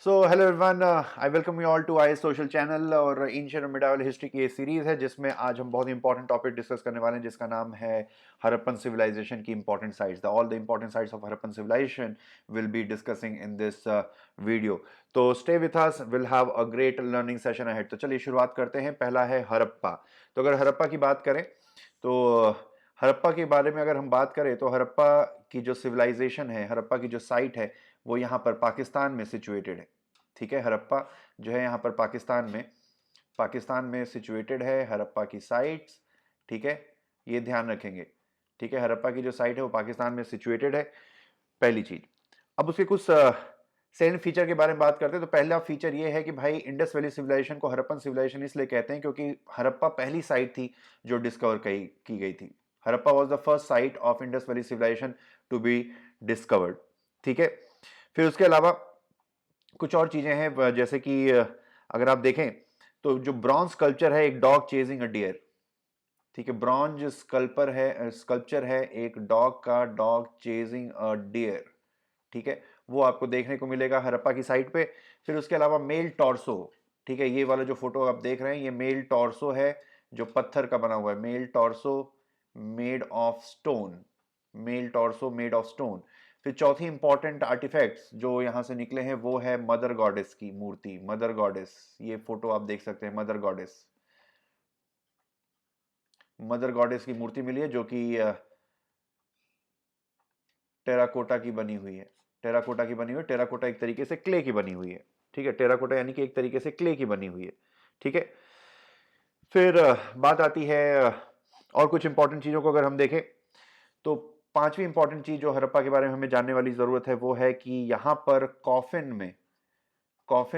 Hello everyone, I welcome you all to I social channel. और ancient और medieval history की ये series है जिसमें आज हम बहुत इंपॉर्टेंट टॉपिक डिस्कस करने वाले हैं जिसका नाम है हड़प्पन सिविलाइजेशन की important sites. The all the important sites of Harappan civilisation will be discussing in this video. तो stay with us, will have a great learning session ahead. तो चलिए शुरुआत करते हैं। पहला है हड़प्पा। तो अगर हड़प्पा की बात करें तो हड़प्पा के बारे में अगर हम बात करें तो हड़प्पा की जो सिविलाइजेशन है, हड़प्पा की जो साइट है, वो यहाँ पर पाकिस्तान में सिचुएटेड है। ठीक है, हड़प्पा जो है यहाँ पर पाकिस्तान में सिचुएटेड है हड़प्पा की साइट्स। ठीक है, ये ध्यान रखेंगे। ठीक है, हड़प्पा की जो साइट है वो पाकिस्तान में सिचुएटेड है, पहली चीज। अब उसके कुछ सेकंड फीचर के बारे में बात करते हैं। तो पहला फीचर ये है कि भाई इंडस वैली सिविलाइजेशन को हड़प्पन सिविलाइजेशन इसलिए कहते हैं क्योंकि हड़प्पा पहली साइट थी जो डिस्कवर की गई थी। Harappa was the first site of Indus Valley civilisation to be discovered. ठीक है, फिर उसके अलावा कुछ और चीजें हैं जैसे कि अगर आप देखें तो जो ब्रॉन्ज स्कल्पचर है एक डॉग चेजिंग अ डियर। ठीक है, ब्रॉन्ज स्कल्पचर है एक डॉग का, डॉग चेजिंग अ डियर। ठीक है, वो आपको देखने को मिलेगा हड़प्पा की साइट पे। फिर उसके अलावा मेल टॉर्सो। ठीक है, ये वाला जो फोटो आप देख रहे हैं ये मेल टॉर्सो है जो पत्थर का बना हुआ है। Male torso made of stone, male torso made of stone. फिर चौथी इंपॉर्टेंट आर्टिफैक्ट्स जो यहां से निकले हैं वो है मदर गॉडेस की मूर्ति। मदर गॉडेस, ये फोटो आप देख सकते हैं। मदर गॉडेस, मदर गॉडेस की मूर्ति मिली है जो कि टेराकोटा की बनी हुई है। टेराकोटा की बनी हुई है। टेराकोटा एक तरीके से क्ले की बनी हुई है। ठीक है, टेराकोटा यानी कि एक तरीके से क्ले की बनी हुई है। ठीक है, फिर बात आती है और कुछ इंपॉर्टेंट चीजों को अगर हम देखें तो पांचवी इंपॉर्टेंट चीज जो हड़प्पा के बारे में हमें जानने वाली जरूरत है वो है कि यहां पर कॉफिन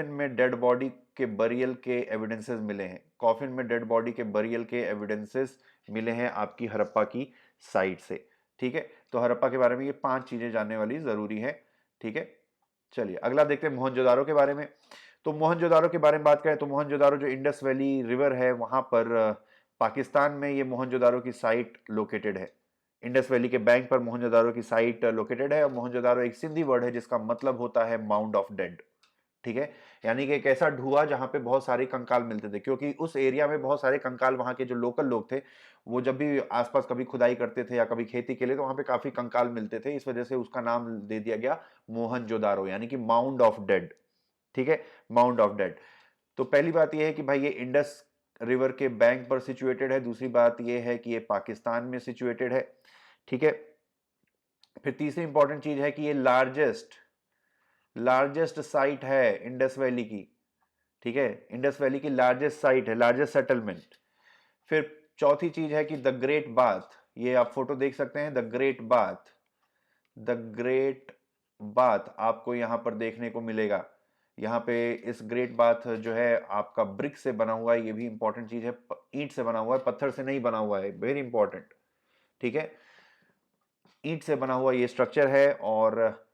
में डेड बॉडी के बरियल के एविडेंसेस मिले हैं। कॉफिन में डेड बॉडी के बरियल के एविडेंसेस मिले हैं आपकी हड़प्पा की साइट से। ठीक है, तो हड़प्पा के बारे में ये पांच चीजें जानने वाली जरूरी है। ठीक है, चलिए अगला देखते हैं मोहनजोदारो के बारे में। तो मोहनजोदारो के बारे में बात करें तो मोहनजोदारो जो इंडस वैली रिवर है वहां पर पाकिस्तान में ये मोहनजोदारो की साइट लोकेटेड है। इंडस वैली के बैंक पर मोहनजोदारो की साइट लोकेटेड है। और मोहनजोदारो एक सिंधी वर्ड है जिसका मतलब होता है माउंड ऑफ डेड। ठीक है, यानी कि एक ऐसा ढुआ जहां पे बहुत सारे कंकाल मिलते थे, क्योंकि उस एरिया में बहुत सारे कंकाल, वहां के जो लोकल लोग थे वो जब भी आसपास कभी खुदाई करते थे या कभी खेती के लिए तो वहां पे काफी कंकाल मिलते थे। इस वजह से उसका नाम दे दिया गया मोहनजोदारो, यानी कि माउंड ऑफ डेड। ठीक है, माउंड ऑफ डेड। तो पहली बात यह है कि भाई ये इंडस रिवर के बैंक पर सिचुएटेड है। दूसरी बात यह है कि ये पाकिस्तान में सिचुएटेड है। ठीक है, फिर तीसरी इंपॉर्टेंट चीज है कि ये लार्जेस्ट साइट है इंडस वैली की। ठीक है, इंडस वैली की लार्जेस्ट साइट है, लार्जेस्ट सेटलमेंट। फिर चौथी चीज है कि द ग्रेट बाथ, ये आप फोटो देख सकते हैं। The great bath, the great bath आपको यहां पर देखने को मिलेगा। यहाँ पे इस ग्रेट बाथ जो है आपका ब्रिक से बना हुआ है, ये भी इंपॉर्टेंट चीज है। ईंट से बना हुआ है, पत्थर से नहीं बना हुआ है, वेरी इंपॉर्टेंट। ठीक है, ईंट से बना हुआ ये स्ट्रक्चर है और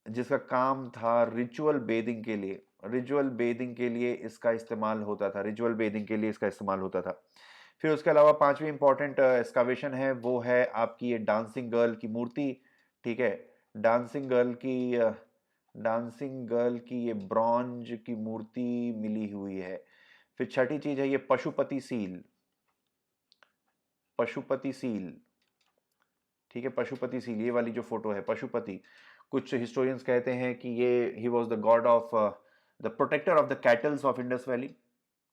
जिसका काम था रिचुअल बेदिंग के लिए। रिचुअल बेदिंग के लिए इसका इस्तेमाल होता था, रिचुअल बेदिंग के लिए इसका इस्तेमाल होता था। फिर उसके अलावा पांचवी इंपॉर्टेंट एक्सकावेशन है वो है आपकी ये डांसिंग गर्ल की मूर्ति। ठीक है, डांसिंग गर्ल की डांसिंग गर्ल की ये ब्रॉन्ज की मूर्ति मिली हुई है। फिर छठी चीज है ये पशुपति सील, पशुपति सील। ठीक है, पशुपति सील, ये वाली जो फोटो है पशुपति, कुछ हिस्टोरियंस कहते हैं कि ये ही was the god of the protector of the cattles of Indus Valley.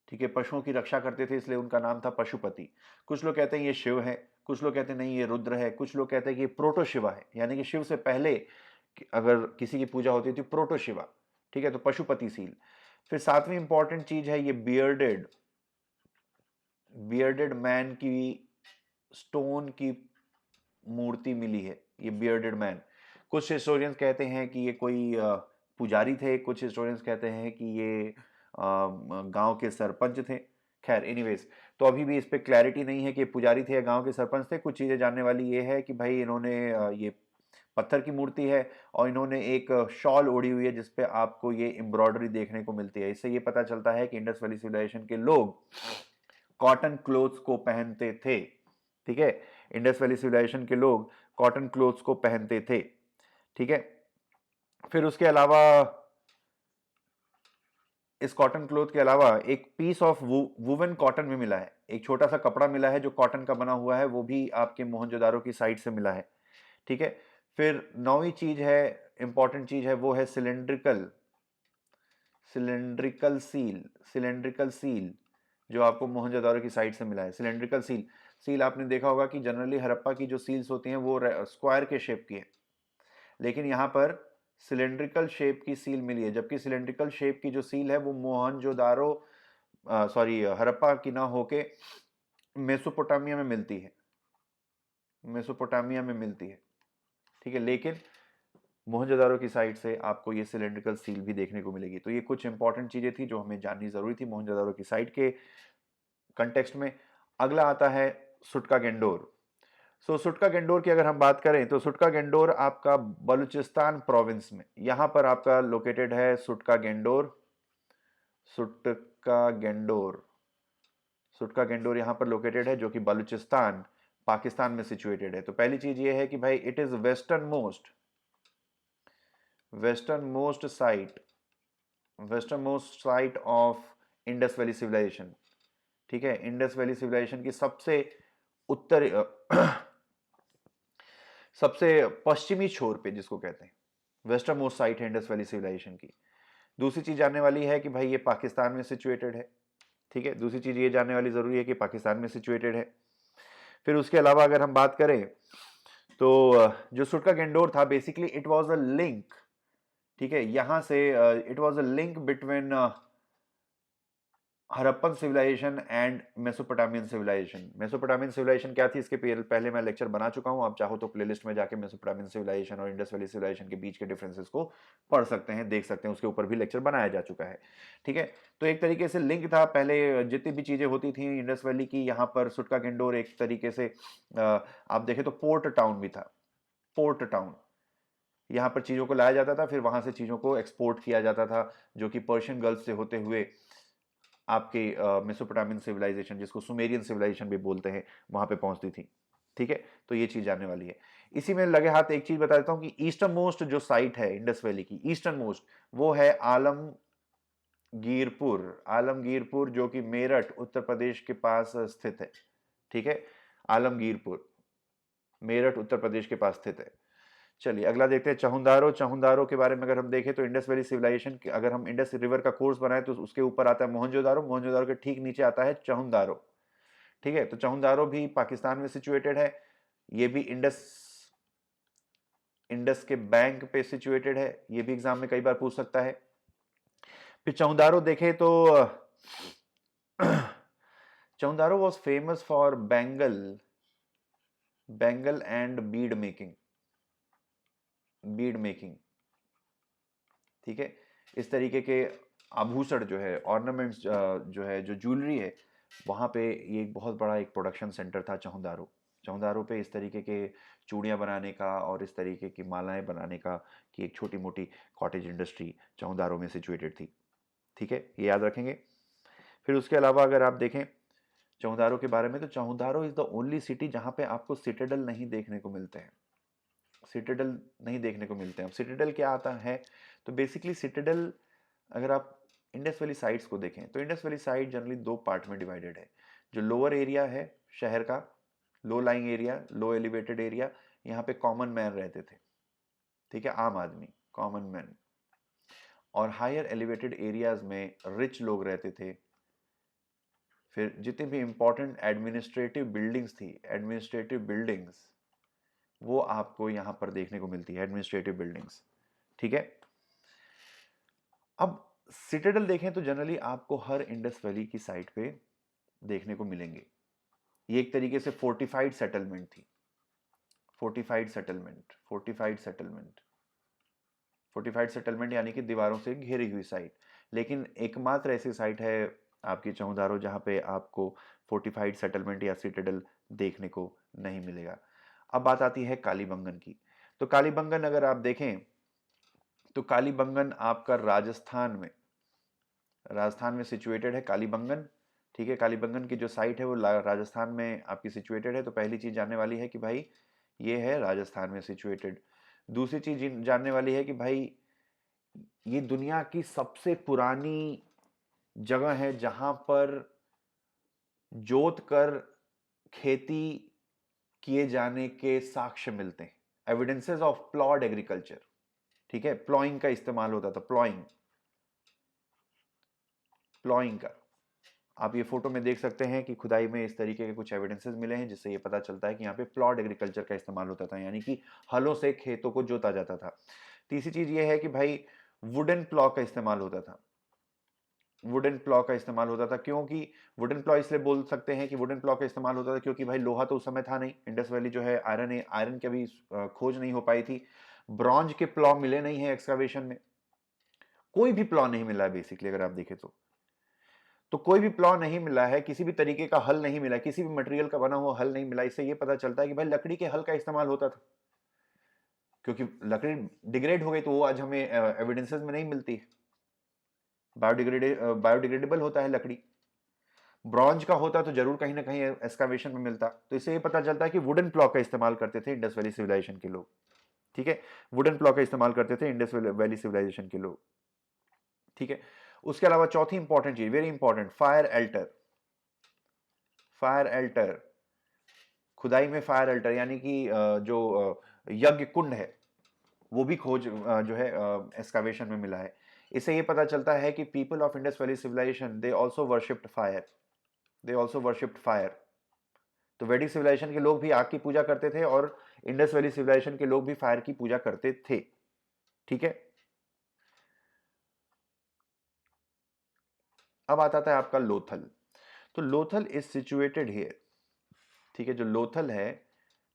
ठीक है, पशुओं की रक्षा करते थे इसलिए उनका नाम था पशुपति। कुछ लोग कहते हैं ये शिव है, कुछ लोग कहते हैं नहीं ये रुद्र है, कुछ लोग कहते हैं कि ये प्रोटो शिवा है, यानी कि शिव से पहले अगर किसी की पूजा होती थी प्रोटो शिवा। ठीक है, तो पशुपति सील। फिर सातवीं इंपॉर्टेंट चीज है ये बियर्डेड बियर्डेड मैन की स्टोन की मूर्ति मिली है, ये बियर्डेड मैन। कुछ हिस्टोरियंस कहते हैं कि ये कोई पुजारी थे, कुछ हिस्टोरियंस कहते हैं कि ये गांव के सरपंच थे। खैर एनीवेज, तो अभी भी इस पे क्लैरिटी नहीं है कि ये पुजारी थे या गांव के सरपंच थे। कुछ चीजें जानने वाली ये है कि भाई इन्होंने ये पत्थर की मूर्ति है और इन्होंने एक शॉल ओढ़ी हुई है जिसपे आपको ये एम्ब्रॉयडरी देखने को मिलती है। इससे ये पता चलता है कि इंडस वैली सिविलाइजेशन के लोग कॉटन क्लोथ्स को पहनते थे। ठीक है, इंडस वैली सिविलाइजेशन के लोग कॉटन क्लोथ्स को पहनते थे। ठीक है, फिर उसके अलावा इस कॉटन क्लोथ के अलावा एक पीस ऑफ वुवन कॉटन भी मिला है, एक छोटा सा कपड़ा मिला है जो कॉटन का बना हुआ है, वो भी आपके मोहनजोदारो की साइड से मिला है। ठीक है, फिर 9वीं चीज है, इंपॉर्टेंट चीज है, वो है cylindrical cylindrical seal. Cylindrical seal जो आपको मोहनजोदारो की साइड से मिला है। सिलेंड्रिकल सील, सील आपने देखा होगा कि जनरली हड़प्पा की जो सील्स होती हैं वो स्क्वायर के शेप की है, लेकिन यहाँ पर सिलेंड्रिकल शेप की सील मिली है, जबकि सिलेंड्रिकल शेप की जो सील है वो मोहनजोदारो सॉरी हड़प्पा की ना होके मेसोपोटामिया में मिलती है, मेसोपोटामिया में मिलती है। ठीक है, लेकिन मोहनजोदारो की साइड से आपको ये सिलेंड्रिकल सील भी देखने को मिलेगी। तो ये कुछ इंपॉर्टेंट चीजें थी जो हमें जाननी जरूरी थी मोहनजोदारो की साइड के कंटेक्स्ट में। अगला आता है सुटका गेंडोर। सुटका गेंडोर की अगर हम बात करें तो सुटका गेंडोर आपका बलूचिस्तान प्रोविंस में, यहां पर आपका लोकेटेड है सुटका गेंडोर। सुटका गेंडोर, सुटका गेंडोर यहां पर लोकेटेड है, जो कि बलूचिस्तान पाकिस्तान में सिचुएटेड है। तो पहली चीज ये है कि भाई it is western most site of Indus Valley civilisation. ठीक है, इंडस वैली सिविलाइजेशन की सबसे उत्तर सबसे पश्चिमी छोर पे जिसको कहते हैं, वेस्टर्न मोस्ट साइट है इंडस वैली सिविलाइजेशन की। दूसरी चीज जानने वाली है कि भाई ये पाकिस्तान में सिचुएटेड है। ठीक है, दूसरी चीज ये जानने वाली जरूरी है कि पाकिस्तान में सिचुएटेड है। फिर उसके अलावा अगर हम बात करें तो जो सुटका गेंडोर था basically it was a link. ठीक है, यहां से it was a link between Harappan civilisation and Mesopotamian civilisation. Mesopotamian civilisation क्या थी इसके पहले मैं लेक्चर बना चुका हूं, आप चाहो तो प्लेलिस्ट में जाके मेसोपोटामियन सिविलाइजेशन और इंडस वैली सिविलाइजेशन के बीच के डिफरेंसेस को पढ़ सकते हैं, देख सकते हैं, उसके ऊपर भी लेक्चर बनाया जा चुका है। ठीक है, तो एक तरीके से लिंक था, पहले जितनी भी चीजें होती थी इंडस वैली की, यहाँ पर सुटका गेंडोर एक तरीके से आप देखें तो पोर्ट टाउन भी था। पोर्ट टाउन, यहाँ पर चीजों को लाया जाता था, फिर वहां से चीजों को एक्सपोर्ट किया जाता था, जो कि पर्शियन गल्फ से होते हुए आपके मेसोपोटामियन सिविलाइजेशन, जिसको सुमेरियन सिविलाइजेशन भी बोलते हैं, वहां पे पहुंचती थी। ठीक है, तो ये चीज जानने वाली है। इसी में लगे हाथ एक चीज बता देता हूं कि ईस्टर्न मोस्ट जो साइट है इंडस वैली की, ईस्टर्न मोस्ट, वो है आलमगीरपुर। आलमगीरपुर जो कि मेरठ उत्तर प्रदेश के पास स्थित है। ठीक है, आलमगीरपुर मेरठ उत्तर प्रदेश के पास स्थित है। चलिए अगला देखते हैं चहुंदारो। चहुंदारो के बारे में अगर हम देखें तो इंडस वैली सिविलाइजेशन, अगर हम इंडस रिवर का कोर्स बनाए तो उसके ऊपर आता है मोहनजोदारो, मोहनजोदारो के ठीक नीचे आता है चहुंदारो। ठीक है, तो चहुंदारो भी पाकिस्तान में सिचुएटेड है, ये भी इंडस इंडस के बैंक पे सिचुएटेड है, ये भी एग्जाम में कई बार पूछ सकता है। फिर चहुंदारो देखें तो Chanhudaro was famous for bangle and bead making. ठीक है, इस तरीके के आभूषण जो है, ऑर्नामेंट्स जो है, जो ज्वेलरी है, वहाँ पे ये एक बहुत बड़ा एक प्रोडक्शन सेंटर था चहुंदारो। चहुंदारो पे इस तरीके के चूड़ियाँ बनाने का और इस तरीके की मालाएं बनाने का की एक छोटी मोटी कॉटेज इंडस्ट्री चहुंदारो में सिचुएटेड थी। ठीक है, ये याद रखेंगे। फिर उसके अलावा अगर आप देखें चहुंदारो के बारे में, तो चहुंदारो इज द ओनली सिटी जहाँ पे आपको सिटाडेल नहीं देखने को मिलते हैं। सिटाडेल नहीं देखने को मिलते हैं। अब सिटाडेल क्या आता है, तो बेसिकली सिटाडेल, अगर आप इंडस वैली साइट्स को देखें तो इंडस वैली साइट जनरली दो पार्ट में डिवाइडेड है। जो लोअर एरिया है शहर का, लो लाइंग एरिया, लो एलिवेटेड एरिया, यहाँ पे कॉमन मैन रहते थे। ठीक है, आम आदमी, कॉमन मैन। और हायर एलिवेटेड एरियाज में रिच लोग रहते थे। फिर जितनी भी इंपॉर्टेंट एडमिनिस्ट्रेटिव बिल्डिंग्स थी, एडमिनिस्ट्रेटिव बिल्डिंग्स, वो आपको यहाँ पर देखने को मिलती है, एडमिनिस्ट्रेटिव बिल्डिंग्स। ठीक है, अब सिटाडेल देखें तो जनरली आपको हर इंडस वैली की साइट पे देखने को मिलेंगे। ये एक तरीके से फोर्टिफाइड सेटलमेंट थी। फोर्टिफाइड सेटलमेंट, फोर्टिफाइड सेटलमेंट यानी कि दीवारों से घिरी हुई साइट। लेकिन एकमात्र ऐसी साइट है आपकी चहुंदारो जहाँ पे आपको फोर्टिफाइड सेटलमेंट या सिटाडेल देखने को नहीं मिलेगा। अब बात आती है कालीबंगन की। तो कालीबंगन अगर आप देखें तो कालीबंगन आपका राजस्थान में सिचुएटेड है कालीबंगन। ठीक है, कालीबंगन की जो साइट है वो राजस्थान में आपकी सिचुएटेड है। तो पहली चीज जानने वाली है कि भाई ये है राजस्थान में सिचुएटेड। दूसरी चीज जानने वाली है कि भाई ये दुनिया की सबसे पुरानी जगह है जहां पर जोत कर खेती किए जाने के साक्ष्य मिलते हैं, एविडेंसेस ऑफ प्लॉड एग्रीकल्चर। ठीक है, प्लॉइंग का इस्तेमाल होता था, प्लॉइंग, प्लॉइंग का। आप ये फोटो में देख सकते हैं कि खुदाई में इस तरीके के कुछ एविडेंसेस मिले हैं, जिससे ये पता चलता है कि यहाँ पे प्लॉट एग्रीकल्चर का इस्तेमाल होता था, यानी कि हलों से खेतों को जोता जाता था। तीसरी चीज ये है कि भाई वुडन प्लॉ का इस्तेमाल होता था। वुडन प्लॉ का इस्तेमाल होता था, क्योंकि वुडन प्लॉ इसलिए बोल सकते हैं कि वुडन प्लॉ का इस्तेमाल होता था क्योंकि भाई लोहा तो उस समय था नहीं, इंडस वैली जो है आयरन की अभी खोज नहीं हो पाई थी। ब्रॉन्ज के प्लॉ मिले नहीं है एक्सकावेशन में, कोई भी प्लॉ नहीं मिला है बेसिकली, अगर आप देखें तो कोई भी प्लॉ नहीं मिला है, किसी भी तरीके का हल नहीं मिला, किसी भी मटेरियल का बना हुआ हल नहीं मिला। इससे ये पता चलता है कि भाई लकड़ी के हल का इस्तेमाल होता था, क्योंकि लकड़ी डिग्रेड हो गई तो वो आज हमें एविडेंसेस में नहीं मिलती। बायोडिग्रेडेबल होता है लकड़ी, ब्रॉन्ज का होता तो जरूर कहीं ना कहीं एक्सकावेशन में मिलता। तो इससे ये पता चलता है कि वुडन प्लॉ का इस्तेमाल करते थे इंडस वैली सिविलाइजेशन के लोग। ठीक है, वुडन प्लॉ का इस्तेमाल करते थे इंडस वैली सिविलाइजेशन के लोग। ठीक है, उसके अलावा चौथी इंपॉर्टेंट चीज, very important, fire alter. Fire alter, खुदाई में फायर एल्टर यानी कि जो यज्ञ कुंड है, वो भी खोज जो है एक्सकावेशन में मिला है। इससे ये पता चलता है कि people of Indus Valley civilisation they also worshipped fire, they also worshipped fire. तो वैदिक सिविलाइजेशन के लोग भी आग की पूजा करते थे और इंडस वैली सिविलाइजेशन के लोग भी फायर की पूजा करते थे। ठीक है, अब आता है आपका लोथल। तो लोथल इज सिचुएटेड हियर। ठीक है, जो लोथल है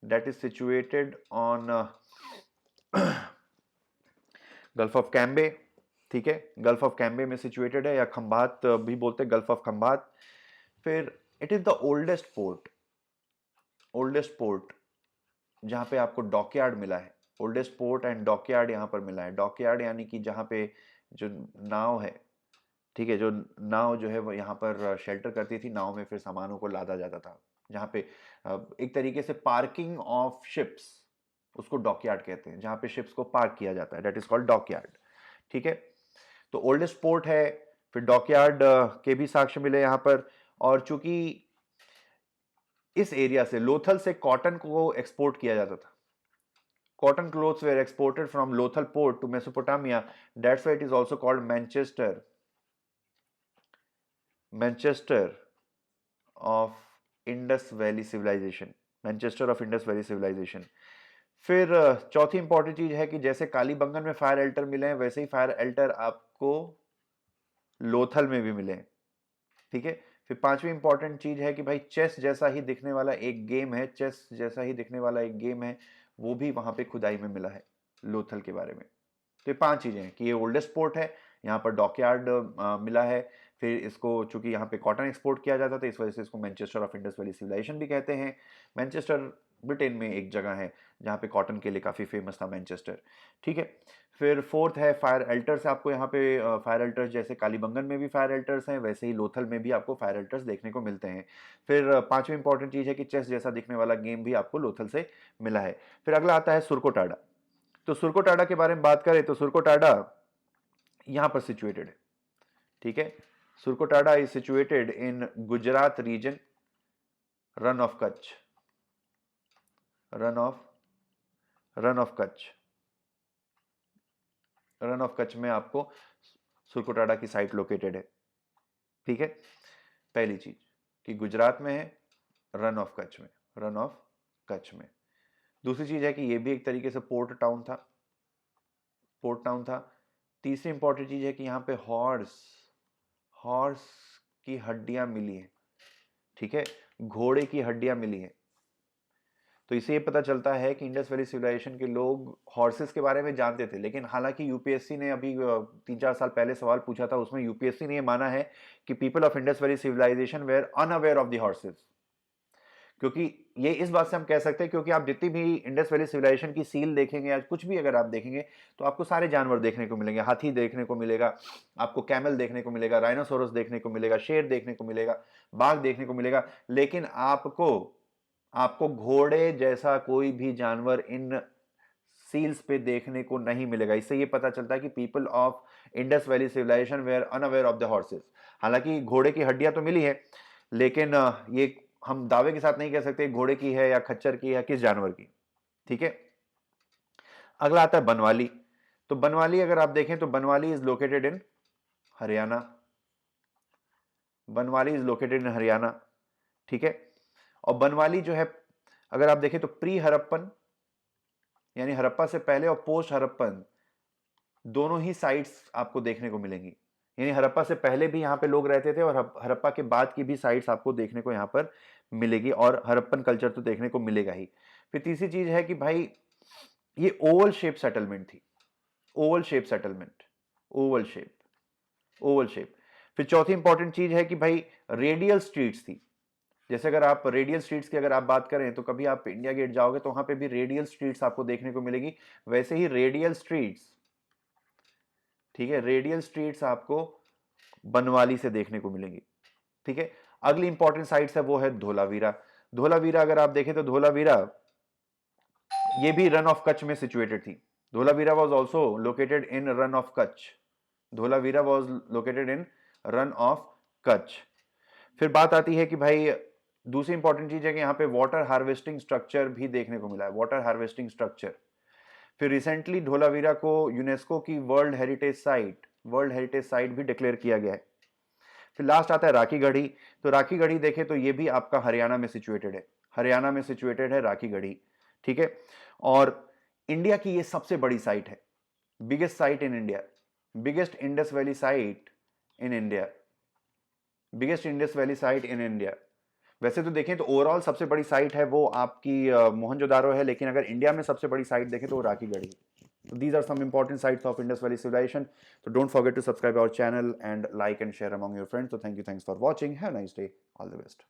that is situated on gulf of Cambay. ठीक है, गल्फ ऑफ कैम्बे में सिचुएटेड है, या खंबात भी बोलते हैं, गल्फ ऑफ खंबात। फिर it is the oldest port, oldest port जहां पे आपको डॉकयार्ड मिला है। ओल्डेस्ट पोर्ट एंड डॉकयार्ड यहाँ पर मिला है। डॉकयार्ड यानी कि जहाँ पे जो नाव है, ठीक है, जो नाव जो है वो यहाँ पर शेल्टर करती थी, नाव में फिर सामानों को लादा जाता था, जहाँ पे एक तरीके से पार्किंग ऑफ शिप्स, उसको डॉकयार्ड कहते हैं, जहाँ पे शिप्स को पार्क किया जाता है, दैट इज कॉल्ड डॉकयार्ड। ठीक है, तो ओल्डेस्ट पोर्ट है, फिर डॉकयार्ड के भी साक्ष्य मिले यहाँ पर। और चूंकि इस एरिया से, लोथल से कॉटन को एक्सपोर्ट किया जाता था, cotton clothes were exported from Lothal port to Mesopotamia. That's why it is also called Manchester, Manchester of Indus Valley Civilization, Manchester of Indus Valley Civilization. फिर चौथी इंपॉर्टेंट चीज है कि जैसे कालीबंगन में फायर एल्टर मिले हैं, वैसे ही फायर एल्टर आपको लोथल में भी मिले हैं। ठीक है, फिर पांचवी इंपॉर्टेंट चीज है कि भाई चेस जैसा ही दिखने वाला एक गेम है, चेस जैसा ही दिखने वाला एक गेम है, वो भी वहां पे खुदाई में मिला है लोथल के बारे में। तो ये पांच चीजें हैं कि ये ओल्डेस्ट पोर्ट है, यहाँ पर डॉकयार्ड मिला है, फिर इसको चूंकि यहाँ पे कॉटन एक्सपोर्ट किया जाता था, इस वजह से इसको Manchester of Indus Valley civilisation भी कहते हैं। मैनचेस्टर ब्रिटेन में एक जगह है जहाँ पे कॉटन के लिए काफ़ी फेमस था मैनचेस्टर। ठीक है, फिर फोर्थ है फायर एल्टर्स। आपको यहाँ पे फायर एल्टर्स जैसे कालीबंगन में भी फायर एल्टर्स हैं, वैसे ही लोथल में भी आपको फायर एल्टर्स देखने को मिलते हैं। फिर पांचवी इंपॉर्टेंट चीज़ है कि चेस जैसा दिखने वाला गेम भी आपको लोथल से मिला है। फिर अगला आता है सुरकोटाडा। तो सुरकोटाडा के बारे में बात करें तो सुरकोटाडा यहां पर सिचुएटेड है। ठीक है, Surkotada is situated in Gujarat region, Rann of Kutch, Rann of Kutch, Rann of Kutch में आपको सुरकोटाडा की साइट लोकेटेड है। ठीक है, पहली चीज कि गुजरात में है, रन ऑफ कच्छ में, रन ऑफ कच्छ में। दूसरी चीज है कि ये भी एक तरीके से पोर्ट टाउन था, पोर्ट टाउन था। तीसरी इंपॉर्टेंट चीज है कि यहाँ पे हॉर्स, हॉर्स की हड्डियां मिली हैं। ठीक है, घोड़े की हड्डियां मिली हैं। तो इससे ये पता चलता है कि इंडस वैली सिविलाइजेशन के लोग हॉर्सेस के बारे में जानते थे, लेकिन हालांकि यूपीएससी ने अभी 3-4 साल पहले सवाल पूछा था, उसमें यूपीएससी ने ये माना है कि people of Indus Valley civilisation were unaware of the horses. क्योंकि ये इस बात से हम कह सकते हैं क्योंकि आप जितनी भी इंडस वैली सिविलाइजेशन की सील देखेंगे या कुछ भी अगर आप देखेंगे तो आपको सारे जानवर देखने को मिलेंगे। हाथी देखने को मिलेगा, आपको कैमल देखने को मिलेगा, राइनोसोरस देखने को मिलेगा, शेर देखने को मिलेगा, बाघ देखने को मिलेगा, लेकिन आपको घोड़े जैसा कोई भी जानवर इन फॉसिल्स पे देखने को नहीं मिलेगा। इससे ये पता चलता है कि people of Indus Valley civilisation were unaware of the horses. हालांकि घोड़े की हड्डियां तो मिली है, लेकिन ये हम दावे के साथ नहीं कह सकते घोड़े की है या खच्चर की है या किस जानवर की। ठीक है, अगला आता है बनवाली। तो बनवाली अगर आप देखें तो Banawali is located in Haryana. Banawali is located in Haryana. ठीक है, और बनवाली जो है अगर आप देखें तो प्री हड़प्पन यानी हड़प्पा से पहले और पोस्ट हड़प्पन दोनों ही साइट्स आपको देखने को मिलेंगी। यानी हड़प्पा से पहले भी यहाँ पे लोग रहते थे और हड़प्पा के बाद की भी साइट्स आपको देखने को यहाँ पर मिलेगी, और हड़प्पन कल्चर तो देखने को मिलेगा ही। फिर तीसरी चीज है कि भाई ये ओवल शेप सेटलमेंट थी। Oval shape settlement, Oval shape, Oval shape. फिर चौथी इंपॉर्टेंट चीज है कि भाई रेडियल स्ट्रीट्स थी। जैसे अगर आप रेडियल स्ट्रीट्स की अगर आप बात करें तो कभी आप इंडिया गेट जाओगे तो वहां पे भी रेडियल स्ट्रीट्स आपको देखने को मिलेगी। वैसे ही रेडियल स्ट्रीट्स, ठीक है, रेडियल स्ट्रीट्स आपको बनवाली से देखने को मिलेंगी। ठीक है, अगली इंपॉर्टेंट साइट्स है वो है धोलावीरा। धोलावीरा अगर आप देखें तो धोलावीरा ये भी रन ऑफ कच्छ में सिचुएटेड थी। Dholavira was also located in run of Kutch. Dholavira was located in run of Kutch. फिर बात आती है कि भाई दूसरी इंपॉर्टेंट चीज है कि यहाँ पे वाटर हार्वेस्टिंग स्ट्रक्चर भी देखने को मिला है, वाटर हार्वेस्टिंग स्ट्रक्चर। फिर रिसेंटली धोलावीरा को यूनेस्को की वर्ल्ड हेरिटेज साइट भी डिक्लेयर किया गया है। फिर लास्ट आता है राखीगढ़ी। तो राखीगढ़ी देखें तो ये भी आपका हरियाणा में सिचुएटेड है, हरियाणा में सिचुएटेड है राखीगढ़ी। ठीक है, और इंडिया की ये सबसे बड़ी साइट है, biggest site in India, biggest Indus valley site in India, biggest Indus valley site in India. वैसे तो देखें तो ओवरऑल सबसे बड़ी साइट है वो आपकी मोहनजोदारो है, लेकिन अगर इंडिया में सबसे बड़ी साइट देखें तो वो Rakhigarhi. So these are some important sites of Indus Valley civilization. So don't forget to subscribe our channel and like and share among your friends. So thanks for watching. Have a nice day. All the best.